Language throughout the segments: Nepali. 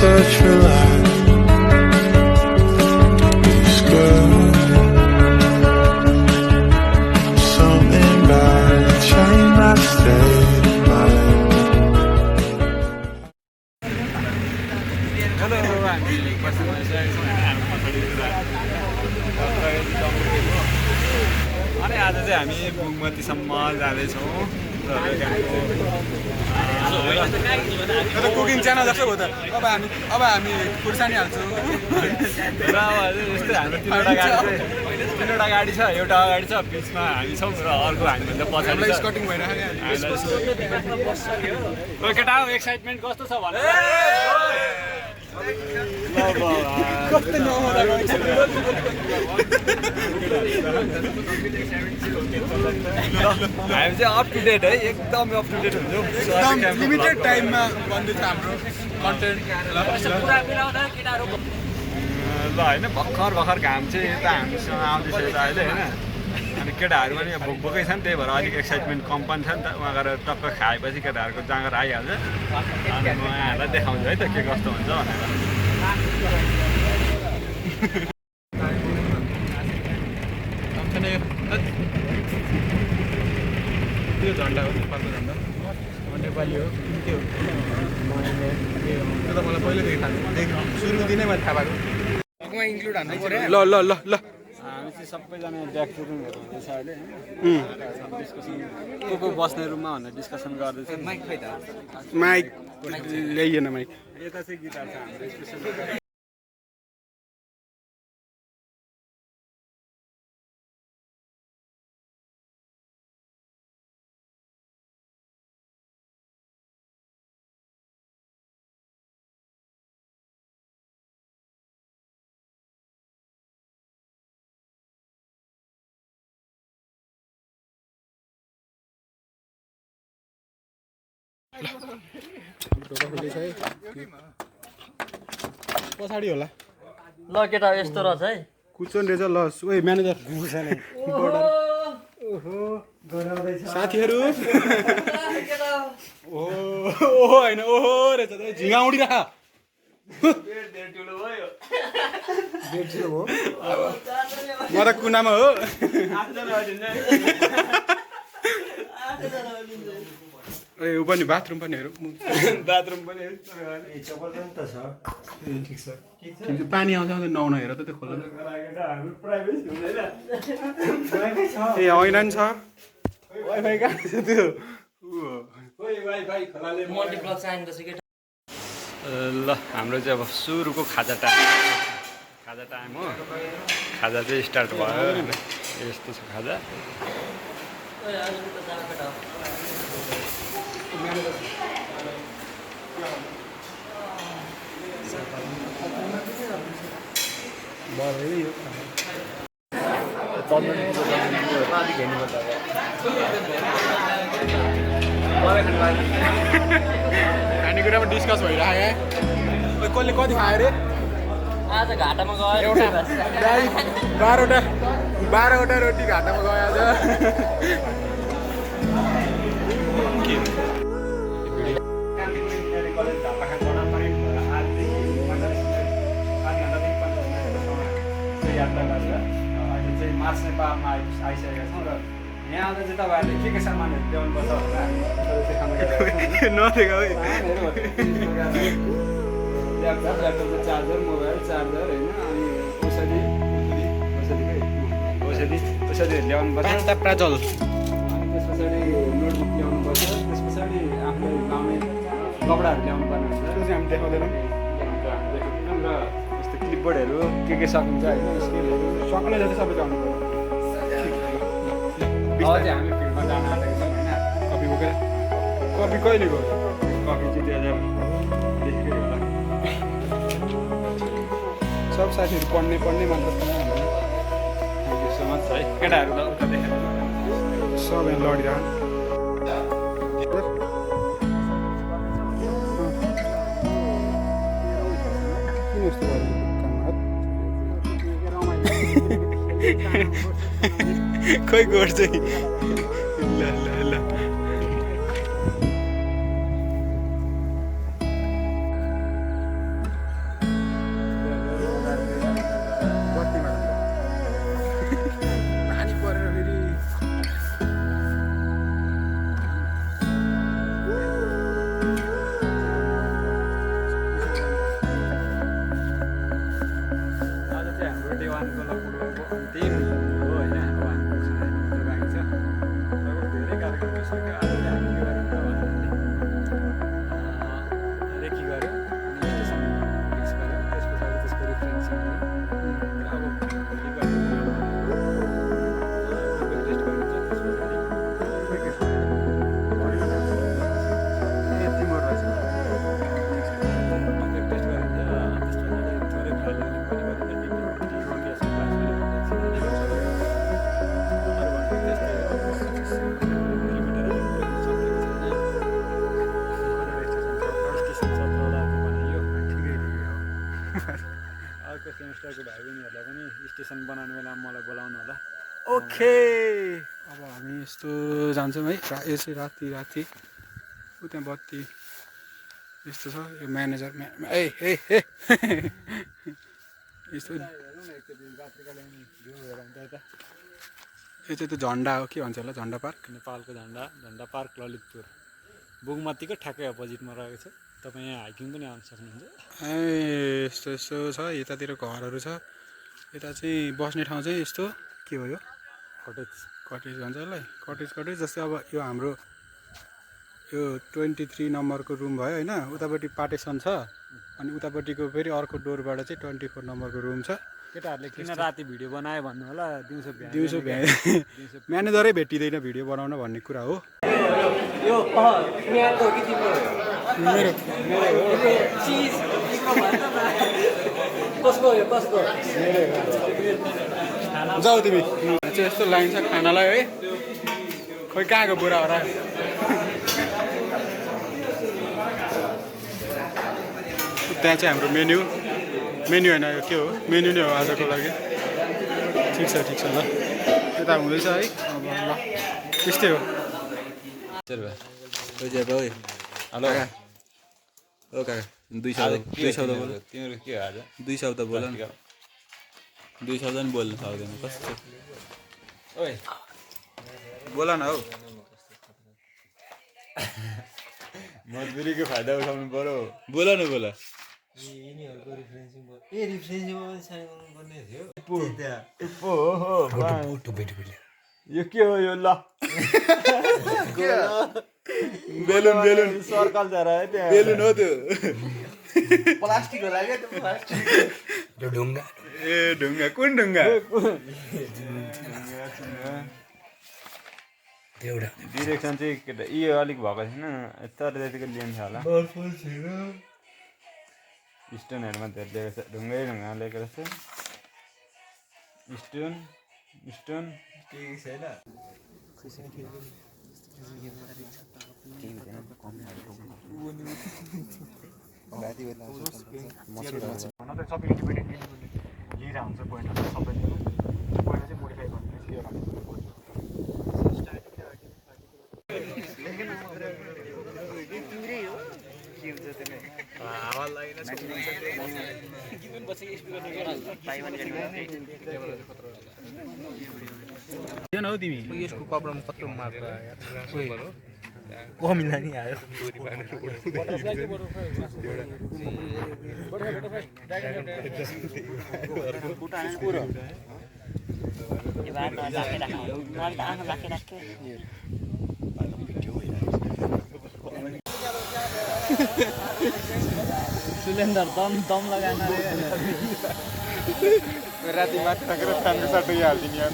such a life. It's good. Something about it changed my state of mind. Hello, हामी बस्न गइसकेको छौँ होइन हाम्रो पछाडि अनि आज चाहिँ हामी बुङमतीसम्म जाँदैछौँ कुकिङ च्यानल जस्तो हो त अब हामी खुर्सानी हाल्छौँ र अब यस्तै हाम्रो तिनवटा गाडी छ एउटा अगाडि छ बिचमा हामी छौँ र अर्को हामीभन्दा पछाडि स्कटिङ भइरहेको केटा हो एक्साइटमेन्ट कस्तो छ भने कस्तो नहुँदा हामी चाहिँ अप टु डेट है एकदम अप टु डेट हुन्छौँ एकदम लिमिटेड टाइममा बन्दैछ हाम्रो कन्टेन्ट ल होइन भर्खर घाम चाहिँ यता हामीसँग आउँदैछ यता अहिले होइन अनि केटाहरू पनि भोक भोकै छ नि त्यही भएर अलिक एक्साइटमेन्ट कम पनि छ नि त उहाँ गएर टक्क खाएपछि केटाहरूको जाँगर आइहाल्छ अनि म यहाँहरूलाई देखाउँछु है त के कस्तो हुन्छ भनेर त्यो झन्डा हो नेपालको झन्डा नेपाली हो के हो त्यो त मलाई पहिल्यैदेखि थाहा सुरुको दिनै मैले थाहा पाएको इन्क्लुड हान्नु पऱ्यो ल ल ल ल हामी चाहिँ सबैजना ब्याक टुरिङहरू हुँदैछ अहिले डिस्कसन को बस्ने रुममा भनेर डिस्कसन गर्दैछ माइक खै त माइक ल्याइएन माइक यता चाहिँ गिटार छ हाम्रो स्पेसल पछाडि होला ल केटा यस्तो रहेछ है कुचन रहेछ ल ओइ म्यानेजर साथीहरू ओहो होइन ओहो रहेछ झिङ्गा उडिरह म त कुनामा हो ए ऊ पनि बाथरुम पनि हेरौँ बाथरुम पनि पानी आउँछ नुहाउन हेर त त्यो खोला ए होइन नि छ वाइफाई कहाँ छ त्यो ल हाम्रो चाहिँ अब सुरुको खाजा टाइम हो खाजा चाहिँ स्टार्ट भयो यस्तो छ खाजा खानेकुरामा डिस्कस भइरहेको कसले कति खायो अरे आज घाटामा गयो एउटा 12वटा रोटी घाटामा गयो आज यात्रा गर्छ अहिले चाहिँ मार्च नेपालमा आइसकेका छौँ र यहाँ आउँदा चाहिँ तपाईँहरूले के सामानहरू ल्याउनुपर्छ भनेर ल्यापटपको चार्जर मोबाइल चार्जर होइन अनि औषधि ल्याउनुपर्छ पाँचवटा प्राजल अनि त्यस पछाडि नोटबुक ल्याउनुपर्छ त्यस पछाडि आफूलाई लाउने कपडाहरू ल्याउनु पर्ने हुन्छ त्यो चाहिँ हामी देखाउँदैनौँ र यस्तो क्लिपबोर्डहरू के सकिन्छ होइन स्केलहरू सक्ने जति सबै ल्याउनु पर्यो अब चाहिँ हामी फिल्डमा जान आँटेको छौँ होइन कपी बोकेर कपी कहिले गयो कफी चाहिँ 2000 देखिकै होला सब साथीहरू पढ्ने मात्र थ्याङ्क यू सो मच है केटाहरू ल उता देखेर सब यहाँ लडिरहनु किन यस्तो गरेको खै गर्छ नि ल ल ल अर्को सेमेस्टरको भाइ बहिनीहरूलाई पनि स्टेसन बनाउने बेलामा मलाई बोलाउनु होला। ओके अब हामी यस्तो जान्छौँ है। यो चाहिँ राति ऊ त्यहाँ बत्ती यस्तो छ। यो म्यानेजर यस्तो यो चाहिँ त्यो झन्डा हो, के भन्छ होला, झन्डा पार्क, नेपालको झन्डा पार्क ललितपुर बुगमतीको ठ्याक्कै अपोजिटमा रहेको छ। तपाईँ यहाँ हाइकिङ पनि आउन सक्नुहुन्छ। ए यस्तो छ। यतातिर घरहरू छ। यता चाहिँ बस्ने ठाउँ चाहिँ यस्तो के हो यो, कटेज भन्छ यसलाई। कटेज जस्तै अब यो हाम्रो यो 23 नम्बरको रुम भयो होइन। उतापट्टि पार्टिसन छ अनि उतापट्टिको फेरि अर्को डोरबाट चाहिँ 24 नम्बरको रुम छ। केटाहरूले किन राति भिडियो बनायो भन्नु होला। दिउँसो म्यानेजरै भेटिँदैन भिडियो बनाउन भन्ने कुरा हो। यो यहाँको कि तिम्रो कसको हो यो कसको जाऊ तिमी चाहिँ यस्तो लाइन छ खानालाई है। खोइ कहाँको बुढा हो र। त्यहाँ चाहिँ हाम्रो मेन्यु होइन यो के हो, मेन्यु नै हो आजको लागि। ठिक छ ल, यता हुँदैछ है। अब ल त्यस्तै हो। हेलो ओ काका 2 शब्द बोल। तिम्रो के आज 2 शब्द बोल न। 2 शब्द नि बोल्न सक्दैन। कस्तो ओइ बोल न हौ। मजबुरीको फाइदा उठाउनु पर्यो। बोल न बोल। यो के हो यो ल बेलुन सर्कल छ र त्यहाँ बेलुन हो त्यो। प्लास्टिक होला क्या त्यो प्लास्टिक ढुङ्गा। ए ढुङ्गा कुन ढुङ्गा? डिरेक्सन चाहिँ केटा यो अलिक भएको छैन तर त्यतिको लिन्छ होला। स्टोनहरूमा धेरै लिएको छ। ढुङ्गा लिएको रहेछ। स्टोन केही छैन। सबै इन्डिपेन्डेन्ट लिएर हुन्छ पोइन्टहरू सबै पोइन्ट चाहिँ मोडिफाई किन हौ तिमी यसको कपडामा कत्रो मार्छ कमिला नि आयो सिलिन्डर दम लगाएन राति माथि राखेर फ्यानको साटो हालिदिने यार।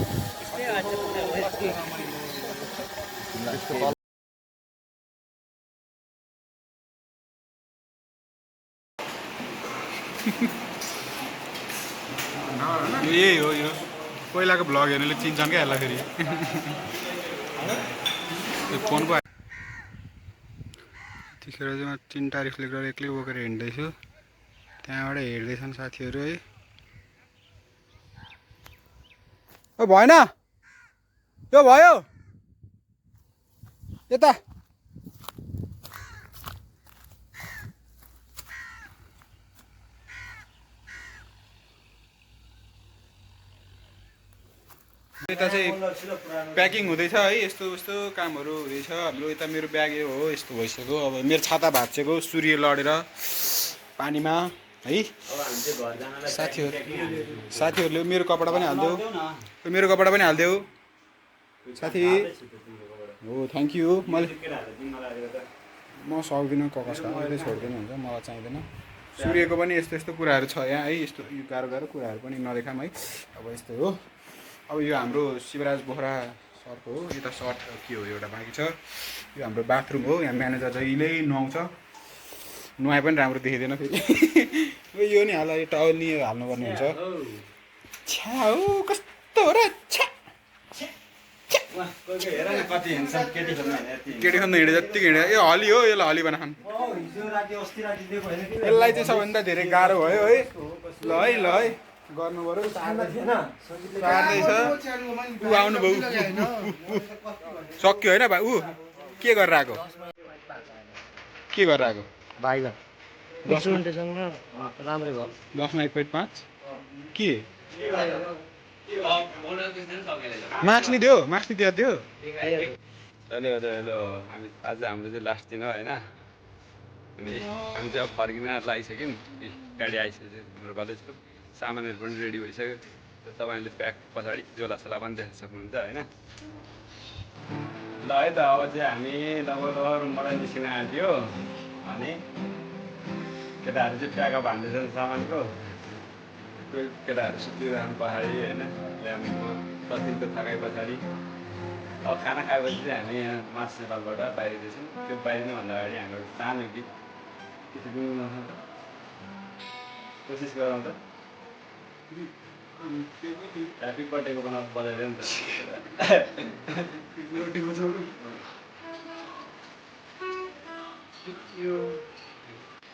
यही हो यो पहिलाको भ्लग हेर्नेले चिन्छन् क्या यसलाई फेरि। फोनको त्यतिखेर चाहिँ म 3 तारिख लेखेर एक्लै बोकेर हिँड्दैछु। त्यहाँबाट हेर्दैछन् साथीहरू है। ओ भएन यो भयो यता यता चाहिँ प्याकिङ हुँदैछ है। यस्तो कामहरू हुँदैछ हाम्रो। यता मेरो ब्याग हो यस्तो भइसक्यो। अब मेरो छाता भाँचेको सूर्य लडेर पानीमा है। साथीहरूले मेरो कपडा पनि हालिदेऊ साथी। हो थ्याङ्क यू। म सक्दिनँ ककसका अहिले छोड्दिनँ हुन्छ मलाई चाहिँदैन। सूर्यको पनि यस्तो कुराहरू छ यहाँ है। यस्तो यो गाह्रो कुराहरू पनि नदेखाम है। अब यस्तो हो। अब यो हाम्रो शिवराज बोहरा सरको हो। यता सर्ट के हो एउटा बाँकी छ। यो हाम्रो बाथरुम हो। यहाँ म्यानेजर जहिले नुहाउँछ। नुहाए पनि राम्रो देखिँदैन फेरि। यो नि हाल यो टावल नि हाल्नुपर्ने हुन्छ। छ्या हो कस्तो हो र। केटी खान हिँडे जत्तिको हिँडे। यो हली हो। यसलाई हली बनाखान। यसलाई चाहिँ सबभन्दा धेरै गाह्रो भयो है। ल है गर्नु पर्यो पार्दैछ ऊ आउनुभयो सक्यो होइन भाइ ऊ के गरेर आएको बाइगन रेस्टुरेन्टसँग राम्रै भयो 10/5 के मार्क्स नि दियो हेलो हामी आज हाम्रो चाहिँ लास्ट दिन हो होइन अनि हामी चाहिँ अब फर्किन लागिसक्यौँ गाडी आइसक्यो हाम्रो कलेजको सामानहरू पनि रेडी भइसक्यो तपाईँहरूले प्याक पछाडि झोलासोला पनि देख्न सक्नुहुन्छ होइन ल है त अब चाहिँ हामी लगभग रुमबाट निस्किन आँट्यो अनि केटाहरू चाहिँ प्याकअप हान्दैछ सामानको कोही केटाहरू सुतिरहनु पछाडि होइन ल्याम्पको 10 दिनको थाकाइ पछाडि अब खाना खाएपछि चाहिँ हामी यहाँ मास नेपालबाट बाहिरिँदैछौँ त्यो बाहिरिनु भन्दा अगाडि हाम्रो सानो गीत कोसिस गरौँ त ह्याप्पी बर्थडेको बनाएर बजाइदियो नि त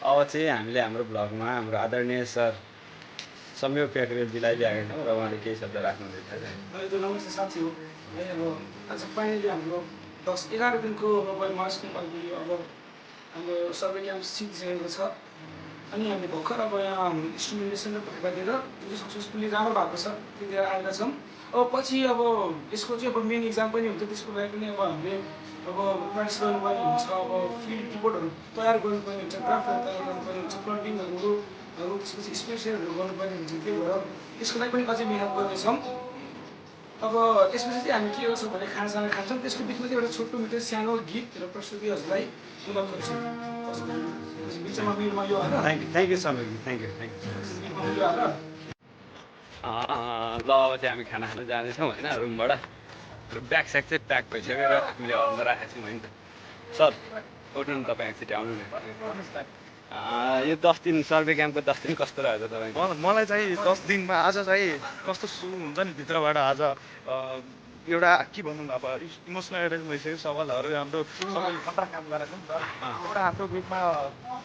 अब चाहिँ हामीले हाम्रो भ्लगमा हाम्रो आदरणीय सर संयोग प्याकरेलजीलाई ल्याएका छौँ र उहाँले केही शब्द राख्नुहुँदैछ नमस्ते साथी हो अब आज फाइनली हाम्रो 10-11 दिनको अब मार्च नेपालको यो अब हाम्रो सर्वे क्याम्प सिकिसकेको छ अनि हामीले भर्खर अब यहाँ इन्स्ट्रुमेन्टेसन र भएका दिएर जो सक्सेसफुल्ली राम्रो भएको छ त्यतिखेर आएका छौँ अब पछि अब यसको चाहिँ अब मेन इक्जाम पनि हुन्छ त्यसको लागि पनि अब हामीले अब प्र्याक्टिस गर्नुपर्ने हुन्छ अब फिल्ड रिपोर्टहरू तयार गर्नुपर्ने हुन्छ ड्राफ्टहरू तयार गर्नुपर्ने हुन्छ प्लटिङहरू त्यसपछि स्पेसियलहरू गर्नुपर्ने हुन्छ त्यही भएर त्यसको लागि पनि अझै मिहिनेत गर्नेछौँ अब त्यसपछि चाहिँ हामी के गर्छौँ भने खानासाना खान्छौँ त्यसको बिचमा चाहिँ एउटा छोटो मिठो सानो गीत र प्रस्तुति हजुरलाई सुनाउँ गर्छौँ बिचमा मिलमा यो हाल thank you sir thank you ल अब चाहिँ हामी खाना खान जाँदैछौँ होइन रुमबाट र ब्याग स्याग चाहिँ प्याक भइसक्यो र हामीले हलमा राखेको छौँ होइन सर उठ्नु न तपाईँ एकचोटि आउनु न यो 10 दिन सर्वे क्याम्पको 10 दिन कस्तो रहेछ तपाईँ मलाई चाहिँ 10 दिनमा आज चाहिँ कस्तो हुन्छ नि भित्रबाट आज एउटा के भनौँ अब इमोसनल एटेच भइसक्यो सवालहरू हाम्रो सबै खतरा काम गरेको नि त एउटा हाम्रो ग्रुपमा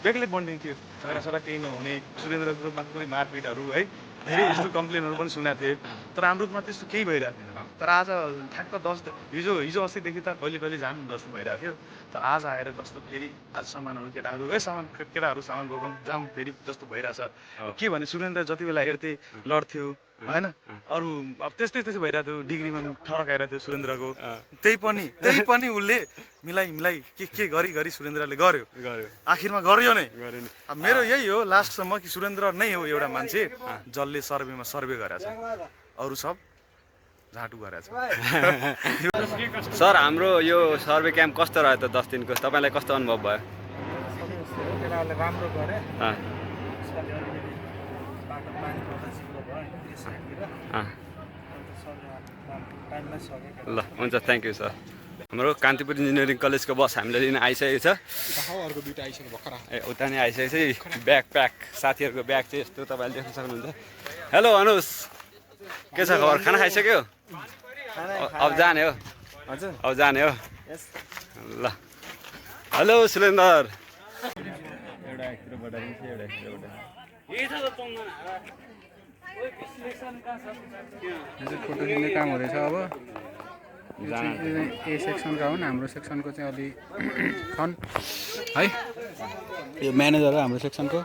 बेग्लै बन्डिङ थियो झगडा केही नहुने सुरेन्द्रको ग्रुपमा कुनै मारपिटहरू है धेरै यस्तो कम्प्लेनहरू पनि सुनेको थिएँ तर हाम्रो ग्रुपमा त्यस्तो केही भइरहेको थिएन तर आज ठ्याक्क 10 हिजो अस्तिदेखि त कहिले जानु जस्तो भइरहेको थियो तर आज आएर जस्तो फेरि आज सामानहरू केटाहरू सामान बोक्नु जाउँ फेरि जस्तो भइरहेछ के भने सुरेन्द्र जति बेला हेर्थेँ लड्थ्यो होइन अरू अब त्यस्तै भइरहेको थियो डिग्रीमा ठरक आइरहेको थियो सुरेन्द्रको त्यही पनि उसले मिलाइ के गरी सुरेन्द्रले गर्यो आखिरमा गर्यो नै अब मेरो यही हो लास्टसम्म कि सुरेन्द्र नै हो एउटा मान्छे जसले सर्वेमा सर्वे गरेछ अरू सब झाटु गरेछ सर हाम्रो यो सर्वे क्याम्प कस्तो रह्यो त 10 दिनको तपाईँलाई कस्तो अनुभव भयो राम्रो गरे ल हुन्छ थ्याङ्क यू सर हाम्रो कान्तिपुर इन्जिनियरिङ कलेजको बस हामीले लिन आइसकेको छ अर्को दुईटा आइसक्यो भर्खर ए उता नै आइसकेको छ ब्याग प्याक साथीहरूको ब्याग चाहिँ यस्तो तपाईँले देख्न सक्नुहुन्छ हेलो अनुज के छ खबर खाना खाइसक्यो अब जाने हो अब जाने हो ल हेलो सुरेन्द्र फोटो लिने काम हुँदैछ अब ए सेक्सनका हुन् हाम्रो सेक्सनको चाहिँ अलि छन् है यो म्यानेजर हो हाम्रो सेक्सनको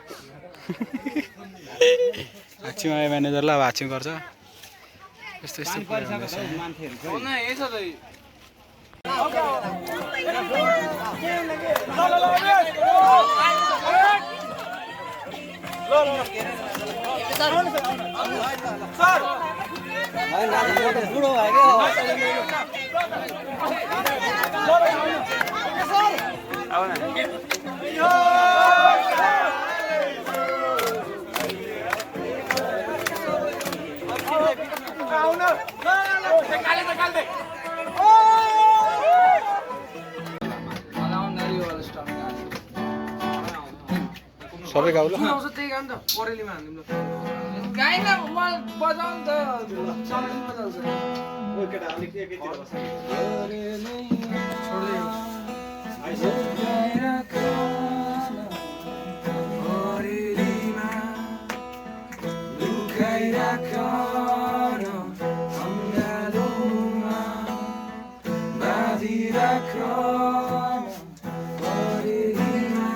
हाच्छिङ आयो म्यानेजरलाई अब हाच्छिङ गर्छ यस्तो बुढो भयो सबै गाउँ ल त्यही काम त परेलीमा हान्दिउँ गाईलाई बजाउनु त चलाउनु बजाउँछ अँगालोमा बाँधिराख परेलीमा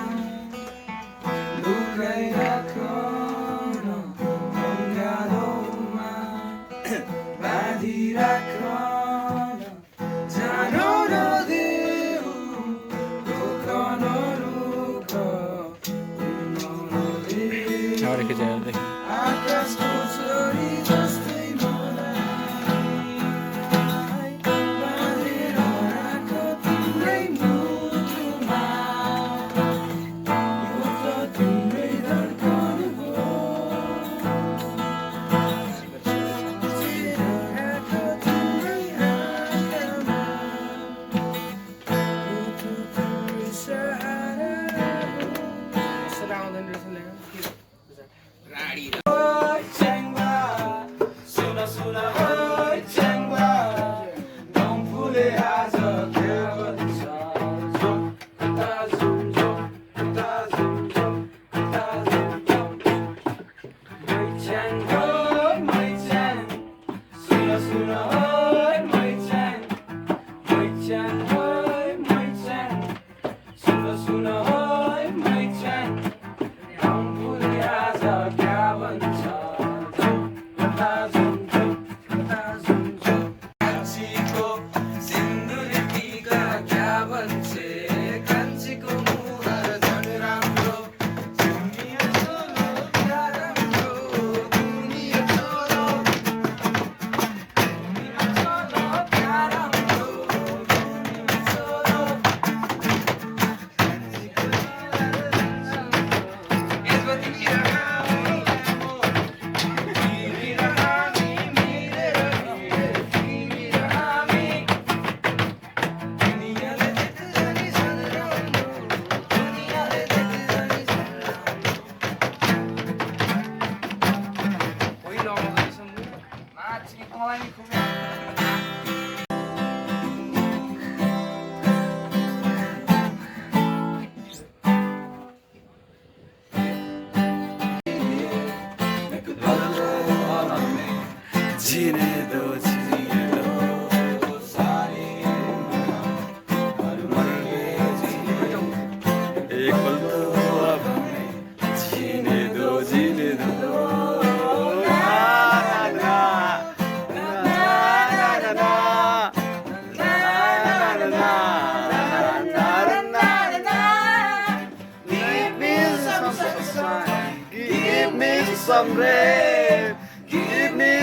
लुकाइराख अँगालोमा बाँधिराख जानु नदेऊ रुख नरुख आकाशको छोरी जस्तै मलाई बाँधेर राख तिम्रै मुटुमा यो त तिम्रै धड्कन हो राख तिम्रै आँखामा यो त तिम्रै सहारा हो सदाउँदैन रहेछ some rain. Give me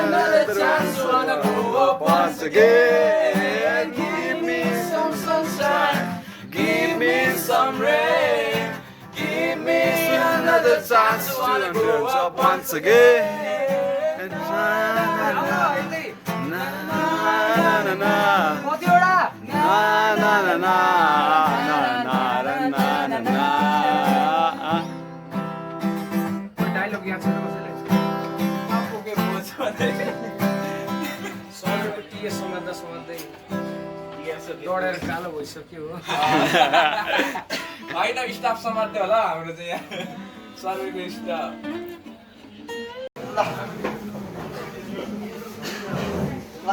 another chance to wanna grow up once again. Give me some sunshine. Give me some rain. Give me another chance to wanna grow up once again. Na na na na na. Na na na na. दौडेर कालो भइसक्यो हो होइन स्टाफ समात्यो होला हाम्रो चाहिँ यहाँ सर्वेको स्टाफ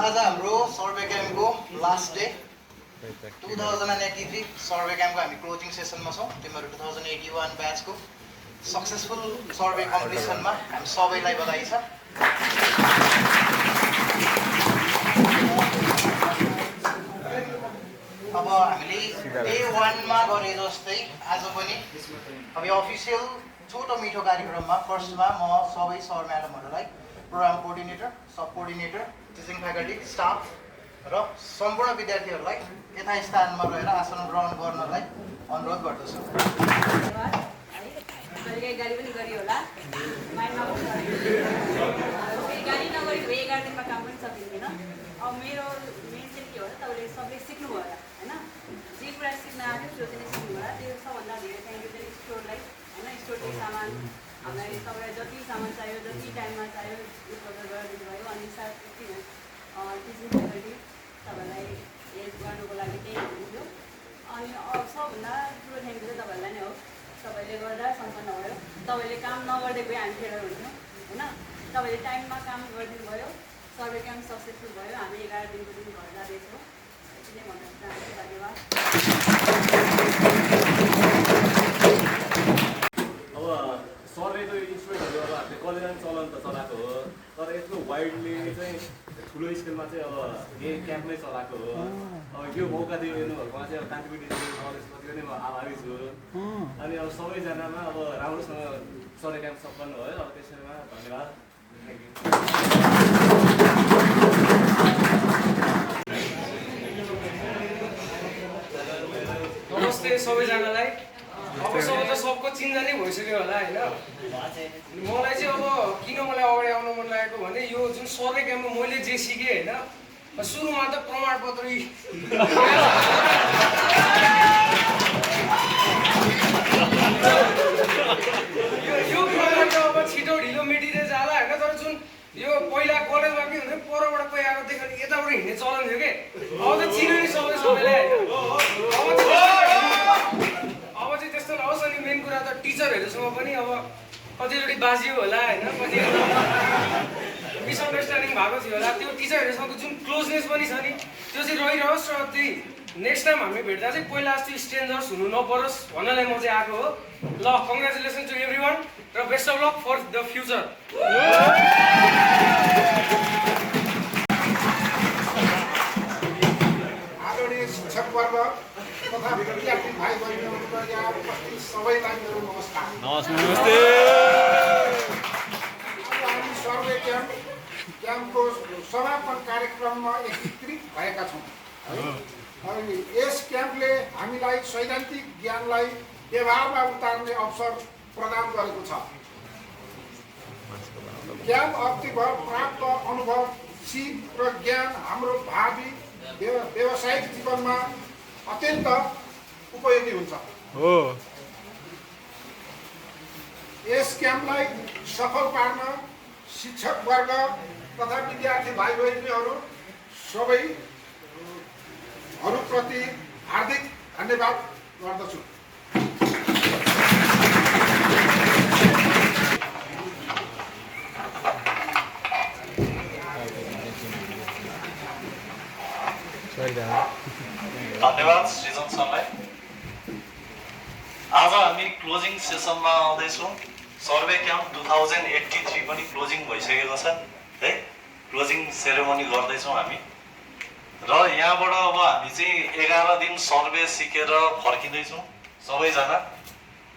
आज हाम्रो सर्वे क्याम्पको लास्ट डे 2083 सर्वे क्याम्पको हामी क्लोजिङ सेसनमा छौँ तिमीहरू 2081 ब्याचको सक्सेसफुल सर्वे कम्प्लिसनमा हामी सबैलाई बधाई छ अब हामीले डे 1 मा गरे जस्तै आज पनि अब यो अफिसियल छोटो मिठो कार्यक्रममा फर्स्टमा म सबै सर म्याडमहरूलाई प्रोग्राम कोअर्डिनेटर सब कोअर्डिनेटर टिचिङ फ्याकल्टी स्टाफ र सम्पूर्ण विद्यार्थीहरूलाई यथास्थानमा रहेर आसन ग्रहण गर्नलाई अनुरोध गर्दछु गाडी पनि गरियो होला माइन्डमा गाडी नगरी 11 दिनमा काम पनि सकिँदैन अब मेरो मेन चाहिँ के हो तपाईँले सबले सिक्नुभयो होला होइन जे कुरा सिक्न आएको त्यो चाहिँ सिक्नु होला त्यो सबभन्दा धेरै थ्याङ्क यू चाहिँ स्टोरलाई होइन स्टोरको सामान हामीलाई तपाईँलाई जति सामान चाहियो जति टाइममा चाहियो उपलब्ध गरिदिनु भयो अनि साथ टिचिङ फ्याकल्टी तपाईँलाई हेल्प गर्नुको लागि त्यही हुनुहुन्थ्यो अनि सबभन्दा ठुलो थ्याङ्क यू चाहिँ तपाईँहरूलाई नै हो तपाईँले गर्दा सम्पन्न भयो तपाईँले काम नगर्दै गए हामी खेर हुन्थ्यौँ होइन तपाईँले टाइममा काम गरिदिनु भयो, सर्वे क्याम्प सक्सेसफुल भयो, हामी 11 दिनको दिन घर जाँदैछौँ। यति नै भन्न चाहन्छु। धन्यवाद। अब सर्वे त इन्स्ट्रुमेन्टहरू अब हामीले कलेजमा चलन त चलाएको हो, तर यत्रो वाइडली चाहिँ ठुलो स्केलमा चाहिँ अब यही क्याम्पमै चलाएको हो। अब यो मौका दिनुभएकोमा चाहिँ अब कन्ट्रिब्युट नलेज प्रतिको नै म आभारी छु। अनि अब सबैजनामा अब राम्रोसँग सर्वे क्याम्प सम्पन्न भयो। अब त्यसैमा धन्यवाद। Thank you. नमस्ते सबैजनालाई। अब सब त सबको चिन्जानै भइसक्यो होला होइन। मलाई चाहिँ अब किन मलाई अगाडि आउन मन लागेको भने यो जुन सर्वे क्याम्पमा मैले जे सिकेँ होइन, सुरुमा त प्रमाणपत्र यो प्रमाण त अब छिटो ढिलो मेटिँदै जाला होइन। तर जुन यो पहिला कलेजमा के हुन्थ्यो, परबाट कोही आएको देख्यो भने यताबाट हिँड्ने चलन थियो कि, अब त चिन्यो नि सबैलाई होइन। अब चाहिँ त्यस्तो नहोस्। अनि मेन कुरा त टिचरहरूसँग पनि अब कतिचोटि बाजियो होला होइन, कति मिसअन्डरस्ट्यान्डिङ भएको थियो होला। त्यो टिचरहरूसँग जुन क्लोजनेस पनि छ नि, त्यो चाहिँ रहिरहोस्। र त्यही नेक्स्ट टाइम हामी भेट्दा चाहिँ पहिला जस्तो स्ट्रेन्जर्स हुनु नपरोस् भन्नलाई म चाहिँ आएको हो। ल, कङ्ग्रेचुलेसन टु एभ्री वान र best of luck for the future. आदरणीय शिक्षकवर्ग तथा विद्यार्थी भाइ बहिनीहरूको यहाँ उपस्थित सबैलाई मेरो नमस्कार। नमस्ते। आज हामी सर्वे क्याम्पको समापन कार्यक्रममा एकत्रित भएका छौँ। अनि यस क्याम्पले हामीलाई सैद्धान्तिक ज्ञानलाई व्यवहारमा उतार्ने अवसर प्रदान गरेको छ। क्याम्प अवधिभर प्राप्त अनुभव, सिप र ज्ञान हाम्रो भावी व्यावसायिक जीवनमा अत्यन्त उपयोगी हुन्छ। यस क्याम्पलाई सफल पार्न शिक्षकवर्ग तथा विद्यार्थी भाइ बहिनीहरू सबैहरूप्रति हार्दिक धन्यवाद गर्दछु। धन्यवाद सृजन सरलाई। आज हामी क्लोजिङ सेसनमा आउँदैछौँ। सर्वे क्याम्प 2083 पनि क्लोजिङ भइसकेको छ है। क्लोजिङ सेरेमनी गर्दैछौँ हामी। र यहाँबाट अब हामी चाहिँ 11 दिन सर्वे सिकेर फर्किँदैछौँ सबैजना।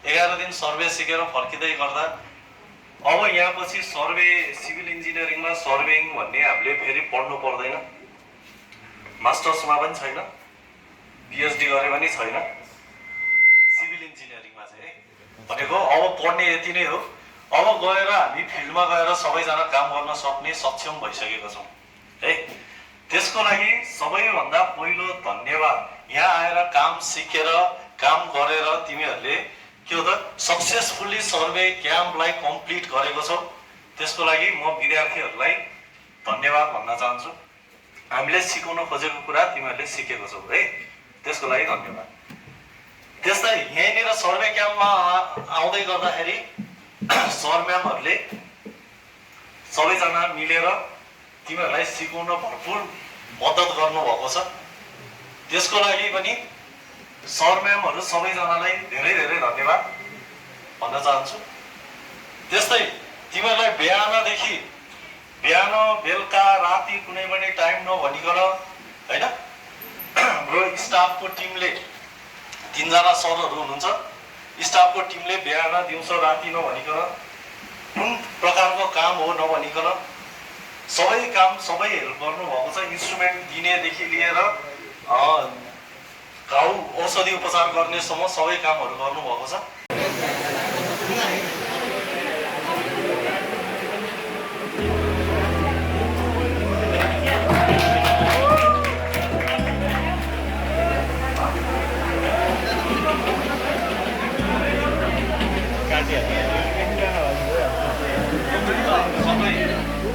11 दिन सर्वे सिकेर फर्किँदै गर्दा अब यहाँ पछि सर्वे सिभिल इन्जिनियरिङमा सर्वेइङ भन्ने हामीले फेरि पढ्नु पर्दैन। मास्टर्समा पनि छैन, पिएचडी गरे पनि छैन सिभिल इन्जिनियरिङमा चाहिँ है। भनेको अब पढ्ने यति नै हो। अब गएर हामी फिल्डमा गएर सबैजना काम गर्न सक्ने सक्षम भइसकेका छौँ है। त्यसको लागि सबैभन्दा पहिलो धन्यवाद। यहाँ आएर काम सिकेर काम गरेर तिमीहरूले के हो त सक्सेसफुल्ली सर्वे क्याम्पलाई कम्प्लिट गरेको छौ। त्यसको लागि म विद्यार्थीहरूलाई धन्यवाद भन्न चाहन्छु। हामीले सिकाउन खोजेको कुरा तिमीहरूले सिकेको छौ है, त्यसको लागि धन्यवाद। त्यस्तै यहीँनिर सर्वे क्याम्पमा आउँदै गर्दाखेरि सर म्यामहरूले सबैजना मिलेर तिमीहरूलाई सिकाउन भरपुर मद्दत गर्नुभएको छ। त्यसको लागि पनि सर म्यामहरू सबैजनालाई धेरै धेरै धन्यवाद भन्न चाहन्छु। त्यस्तै तिमीहरूलाई बिहानदेखि बिहान बेलुका राति कुनै पनि टाइम नभनिकन होइन, हाम्रो स्टाफको टिमले 3 जना सरहरू हुनुहुन्छ। स्टाफको टिमले बिहान दिउँसो राति नभनिकन कुन प्रकारको काम हो नभनिकन सबै काम सबै हेल्प गर्नुभएको छ। इन्स्ट्रुमेन्ट दिनेदेखि लिएर घाउ औषधि उपचार गर्नेसम्म सबै कामहरू गर्नुभएको छ।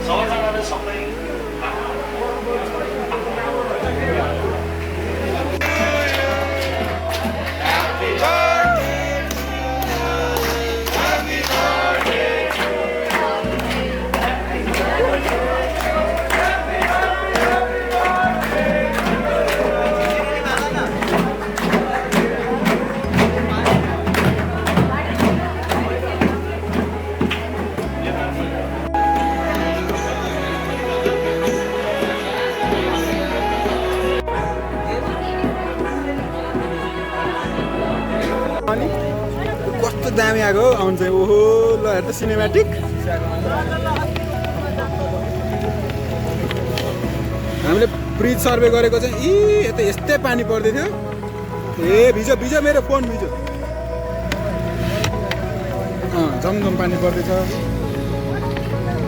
सबैजनाले सबै दामी आएको आउनु चाहिँ ओहो ल हेर त सिनेमेटिक हामीले ब्रिज सर्वे गरेको चाहिँ यता यस्तै पानी पर्दै थियो ए भिजो भिजो मेरो फोन भिजो झमझम पानी पर्दैछ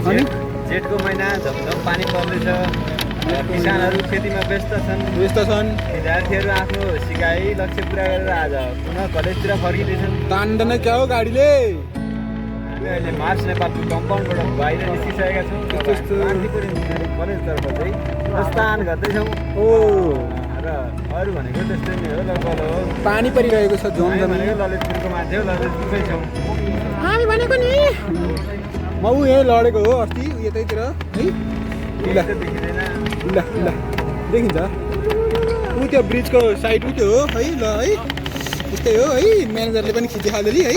अनि जेठको महिना झमझम पानी पर्दैछ किसानहरू खेतीमा व्यस्त छन् विद्यार्थीहरू आफ्नो सिकाइ लक्ष्य पुरा गरेर आज पुनः कलेजतिर फर्किँदैछन् तान्दैन क्या हो गाडीले हामी अहिले मार्च नेपालको कम्पाउन्डबाट बाहिर निस्किसकेका छौँ कलेजतर्फ चाहिँ प्रस्थान गर्दैछौँ र अरू भनेको त्यस्तै नै हो लगभग पानी परिरहेको छ झमझम भनेको ललितपुरको मान्छे हो ललितपुरकै छौँ हामी भनेको नि म ऊ यहीँ लडेको हो अस्ति यतैतिर है ल देखिन्छ ऊ त्यो ब्रिजको साइड ऊ त्यो हो है ल है त्यस्तै हो है म्यानेजरले पनि खिचिहाल्यो नि है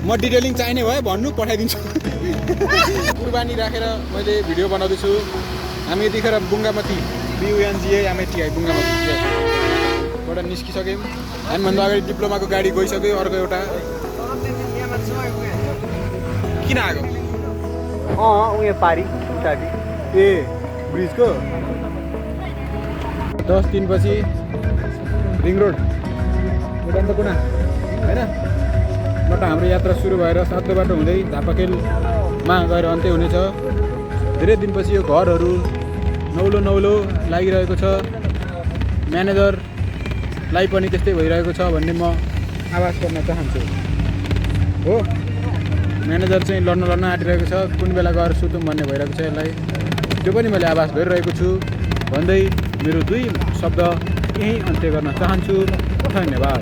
म डिटेलिङ चाहिने भयो भन्नु पठाइदिन्छु कुर्बानी राखेर मैले भिडियो बनाउँदैछु हामी यतिखेर बुङ्गामती BUNGAMATI बुङ्गामतीबाट निस्किसक्यौँ हामीभन्दा अगाडि डिप्लोमाको गाडी गइसक्यो अर्को एउटा किन आएको उयो पारी ए ब्रिजको 10 दिनपछि रिङ रोड उडान्त कुना होइन बाट हाम्रो यात्रा सुरु भएर सातो बाटो हुँदै झापाखेलमा गएर अन्त्य हुनेछ धेरै दिनपछि यो घरहरू नौलो लागिरहेको छ म्यानेजरलाई पनि त्यस्तै भइरहेको छ भन्ने म आभास गर्न चाहन्छु हो म्यानेजर चाहिँ लड्न आँटिरहेको छ कुन बेला गएर सुतौँ भन्ने भइरहेको छ यसलाई त्यो पनि मैले आभास गरिरहेको छु भन्दै मेरो 2 शब्द यहीँ अन्त्य गर्न चाहन्छु धन्यवाद।